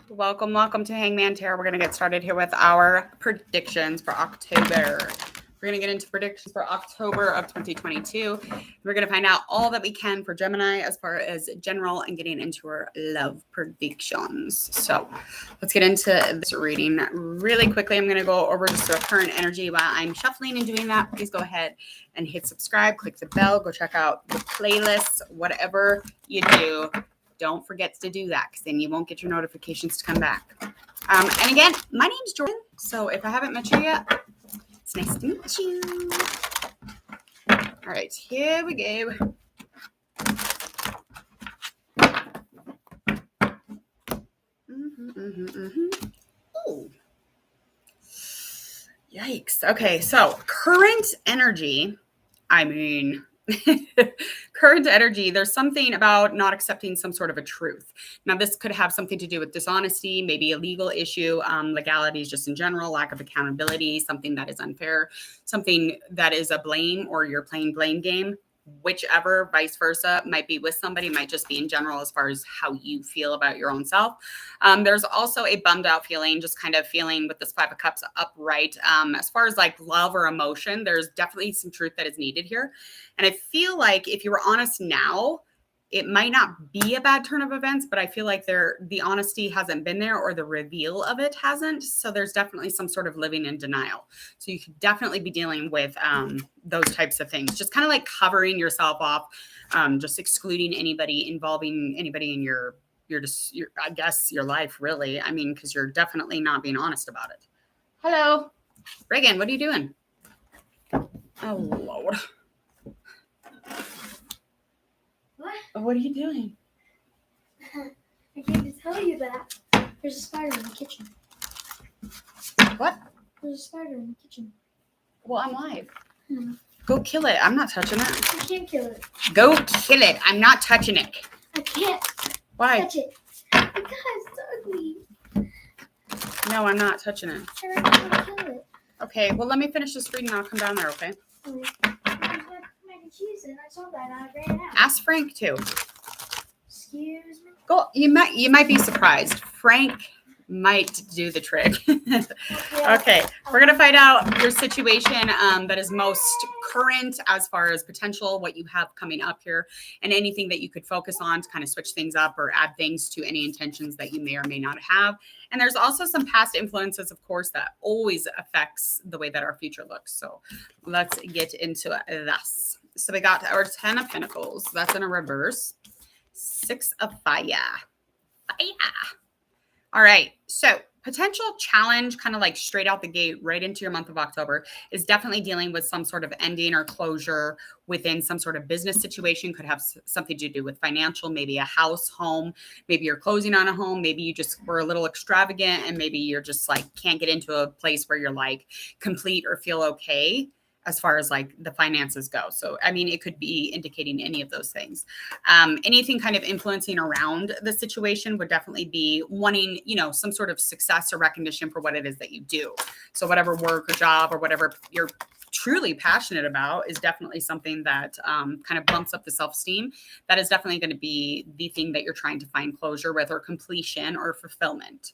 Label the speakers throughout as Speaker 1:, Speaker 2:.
Speaker 1: Welcome to Hangman Tarot. We're going to get started here with our predictions for October. We're going to get into predictions for October of 2022. We're going to find out all that we can for Gemini as far as general and getting into our love predictions. So let's get into this reading really quickly. I'm going to go over just the current energy while I'm shuffling and doing that. Please go ahead and hit subscribe, click the bell, go check out the playlists, whatever you do. Don't forget to do that because then you won't get your notifications to come back. And again, my name's Jordan. So if I haven't met you yet, it's nice to meet you. All right, here we go. Ooh. Yikes. Okay, so current energy, current energy, there's something about not accepting some sort of a truth. Now, this could have something to do with dishonesty, maybe a legal issue, legalities just in general, lack of accountability, something that is unfair, something that is a blame or you're playing blame game. Whichever, vice versa, might be with somebody, might just be in general as far as how you feel about your own self. There's also a bummed out feeling, just kind of feeling with this Five of Cups upright. As far as like love or emotion, there's definitely some truth that is needed here. And I feel like if you were honest now, it might not be a bad turn of events, but I feel like the honesty hasn't been there or the reveal of it hasn't. So there's definitely some sort of living in denial. So you could definitely be dealing with those types of things, just kind of like covering yourself off, just excluding anybody involving anybody in your I guess your life, really. I mean, because you're definitely not being honest about it. Hello, Reagan, what are you doing? Oh, Lord. What are you doing?
Speaker 2: I came to tell you that there's a spider in the kitchen.
Speaker 1: What?
Speaker 2: There's a spider in the kitchen.
Speaker 1: Well, I'm live. Go kill it. I'm not touching it.
Speaker 2: I can't kill it.
Speaker 1: Go kill it. I'm not touching it.
Speaker 2: I can't
Speaker 1: Why?
Speaker 2: touch it. Because it's ugly.
Speaker 1: No, I'm not touching it.
Speaker 2: I really want to kill it.
Speaker 1: Okay, well, let me finish this reading and I'll come down there, okay?
Speaker 2: Mac and cheese and I saw that and I ran out.
Speaker 1: Ask Frank, too.
Speaker 2: Excuse me?
Speaker 1: Go. You might be surprised. Frank might do the trick. Okay, we're going to find out your situation that is most current as far as potential, what you have coming up here, and anything that you could focus on to kind of switch things up or add things to any intentions that you may or may not have. And there's also some past influences, of course, that always affects the way that our future looks. So let's get into this. So we got our 10 of Pentacles. That's in a reverse. 6 of Fire. All right, so potential challenge, kind of like straight out the gate, right into your month of October, is definitely dealing with some sort of ending or closure within some sort of business situation. Could have something to do with financial, maybe a house, home. Maybe you're closing on a home. Maybe you just were a little extravagant and maybe you're just like can't get into a place where you're like complete or feel okay as far as like the finances go. So, I mean, it could be indicating any of those things. Anything kind of influencing around the situation would definitely be wanting, some sort of success or recognition for what it is that you do. So whatever work or job or whatever you're truly passionate about is definitely something that kind of bumps up the self-esteem. That is definitely going to be the thing that you're trying to find closure with or completion or fulfillment.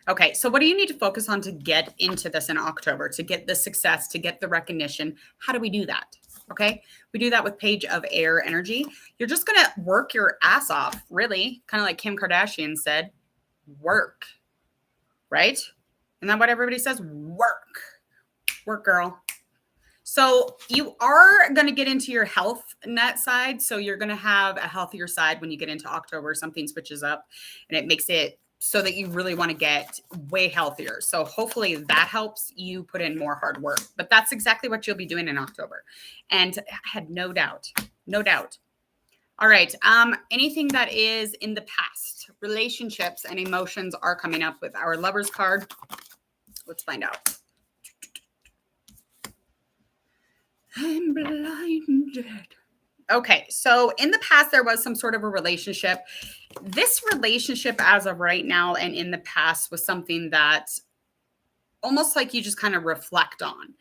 Speaker 1: Okay, so what do you need to focus on to get into this in October, to get the success, to get the recognition? How do we do that? Okay, we do that with Page of Air energy. You're just going to work your ass off, really, kind of like Kim Kardashian said, work, right? Isn't that what everybody says? Work, girl. So you are going to get into your health net side. So you're going to have a healthier side when you get into October. Something switches up and it makes it so that you really want to get way healthier. So hopefully that helps you put in more hard work. But that's exactly what you'll be doing in October. And I had no doubt. All right. Anything that is in the past, relationships and emotions are coming up with our Lovers card. Let's find out. I'm blinded. Okay, so in the past, there was some sort of a relationship. This relationship as of right now and in the past was something that almost like you just kind of reflect on.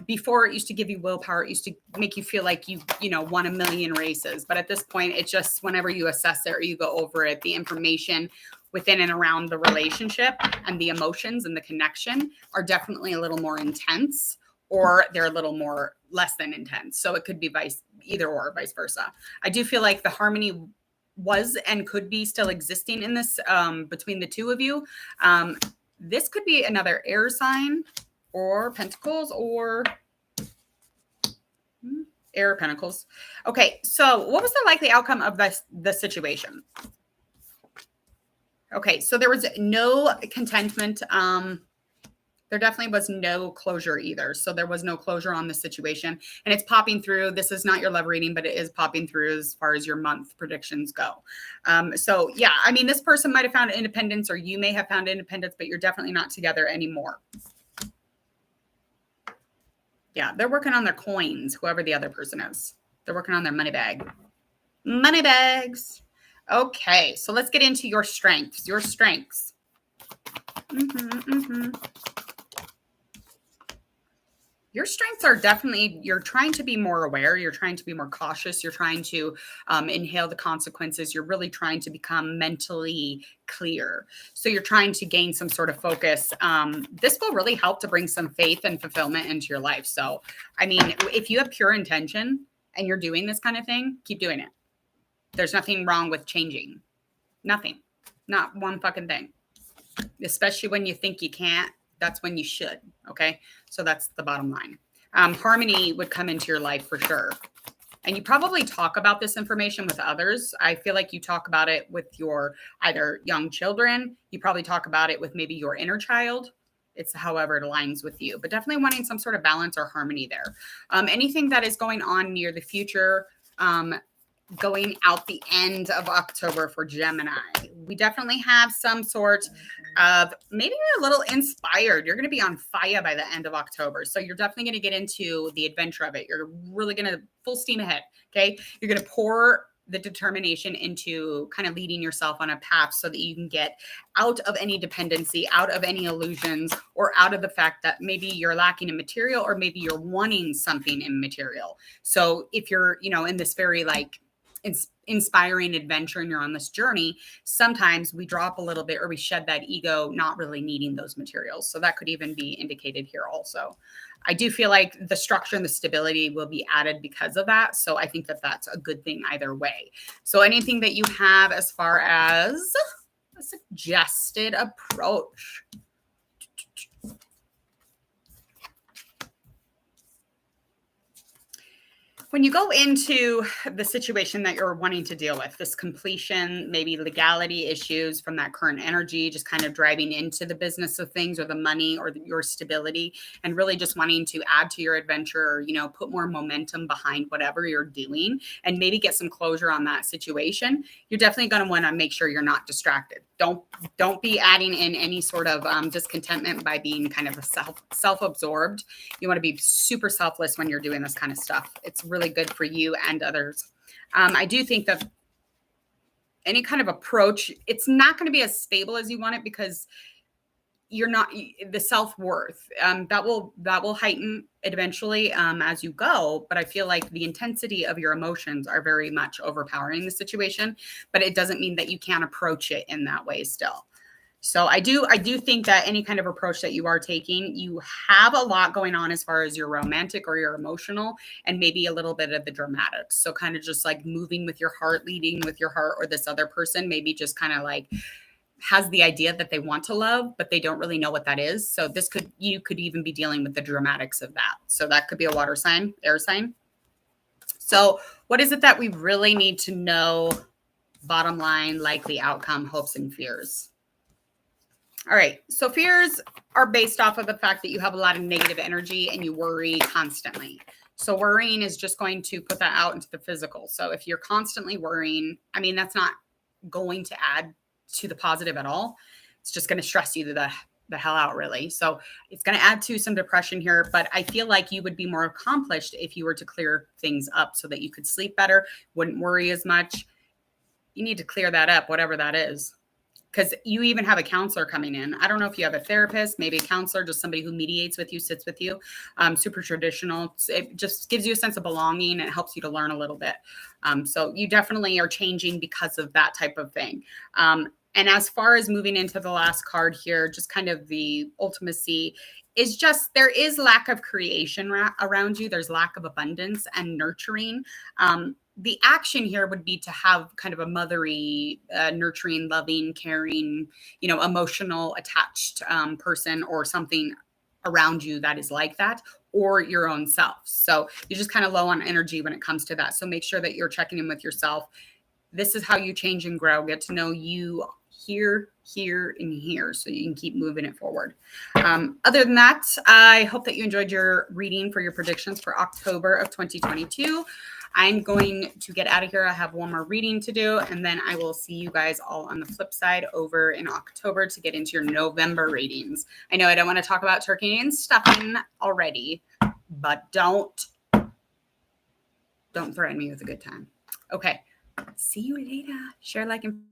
Speaker 1: Before it used to give you willpower, it used to make you feel like you won a million races. But at this point, it just, whenever you assess it or you go over it, the information within and around the relationship and the emotions and the connection are definitely a little more intense, or they're a little more less than intense. So it could be either or vice versa. I do feel like the harmony was and could be still existing in this between the two of you. This could be another air sign or pentacles or air pentacles. Okay, so what was the likely outcome of the situation? Okay, so there was no contentment. There definitely was no closure either. So there was no closure on the situation. And it's popping through. This is not your love reading, but it is popping through as far as your month predictions go. So yeah, I mean, this person might have found independence, or you may have found independence, but you're definitely not together anymore. Yeah, they're working on their coins, whoever the other person is. They're working on their money bag. Money bags. Okay, so let's get into your strengths. Your strengths. Your strengths are definitely, you're trying to be more aware. You're trying to be more cautious. You're trying to inhale the consequences. You're really trying to become mentally clear. So you're trying to gain some sort of focus. This will really help to bring some faith and fulfillment into your life. So, I mean, if you have pure intention and you're doing this kind of thing, keep doing it. There's nothing wrong with changing. Nothing. Not one fucking thing. Especially when you think you can't. That's when you should. Okay. So that's the bottom line. Harmony would come into your life for sure. And you probably talk about this information with others. I feel like you talk about it with your either young children. You probably talk about it with maybe your inner child. It's however it aligns with you, but definitely wanting some sort of balance or harmony there. Anything that is going on near the future, going out the end of October for Gemini. We definitely have some sort of, maybe you're a little inspired. You're going to be on fire by the end of October. So you're definitely going to get into the adventure of it. You're really going to full steam ahead. Okay. You're going to pour the determination into kind of leading yourself on a path so that you can get out of any dependency, out of any illusions, or out of the fact that maybe you're lacking in material, or maybe you're wanting something in material. So if you're, in this very like inspiring adventure and you're on this journey, sometimes we drop a little bit or we shed that ego, not really needing those materials. So that could even be indicated here also. I do feel like the structure and the stability will be added because of that. So I think that that's a good thing either way. So anything that you have as far as a suggested approach. When you go into the situation that you're wanting to deal with, this completion, maybe legality issues from that current energy, just kind of driving into the business of things or the money or your stability, and really just wanting to add to your adventure, or, put more momentum behind whatever you're doing and maybe get some closure on that situation, you're definitely going to want to make sure you're not distracted. Don't be adding in any sort of discontentment by being kind of self-absorbed. You want to be super selfless when you're doing this kind of stuff. It's really good for you and others. I do think that any kind of approach, it's not going to be as stable as you want it, because you're not the self-worth that will heighten eventually as you go. But I feel like the intensity of your emotions are very much overpowering the situation, but it doesn't mean that you can't approach it in that way still. So I do think that any kind of approach that you are taking, you have a lot going on as far as your romantic or your emotional, and maybe a little bit of the dramatic. So kind of just like moving with your heart, leading with your heart, or this other person maybe just kind of like has the idea that they want to love, but they don't really know what that is. So you could even be dealing with the dramatics of that. So that could be a water sign, air sign. So what is it that we really need to know? Bottom line, likely outcome, hopes and fears. All right. So fears are based off of the fact that you have a lot of negative energy and you worry constantly. So worrying is just going to put that out into the physical. So if you're constantly worrying, I mean, that's not going to add to the positive at all. It's just going to stress you to the hell out, really. So it's going to add to some depression here, but I feel like you would be more accomplished if you were to clear things up so that you could sleep better, wouldn't worry as much. You need to clear that up, whatever that is. because you even have a counselor coming in. I don't know if you have a therapist, maybe a counselor, just somebody who mediates with you, sits with you. Super traditional. It just gives you a sense of belonging and it helps you to learn a little bit. So you definitely are changing because of that type of thing. And as far as moving into the last card here, just kind of the ultimacy is just there is lack of creation around you. There's lack of abundance and nurturing. The action here would be to have kind of a mothery, nurturing, loving, caring, emotional, attached person or something around you that is like that, or your own self. So you're just kind of low on energy when it comes to that. So make sure that you're checking in with yourself. This is how you change and grow. Get to know you here, and here, so you can keep moving it forward. Other than that, I hope that you enjoyed your reading for your predictions for October of 2022. I'm going to get out of here. I have one more reading to do, and then I will see you guys all on the flip side over in October to get into your November readings. I know I don't want to talk about turkey and stuffing already, but don't threaten me with a good time. Okay. See you later. Share, like, and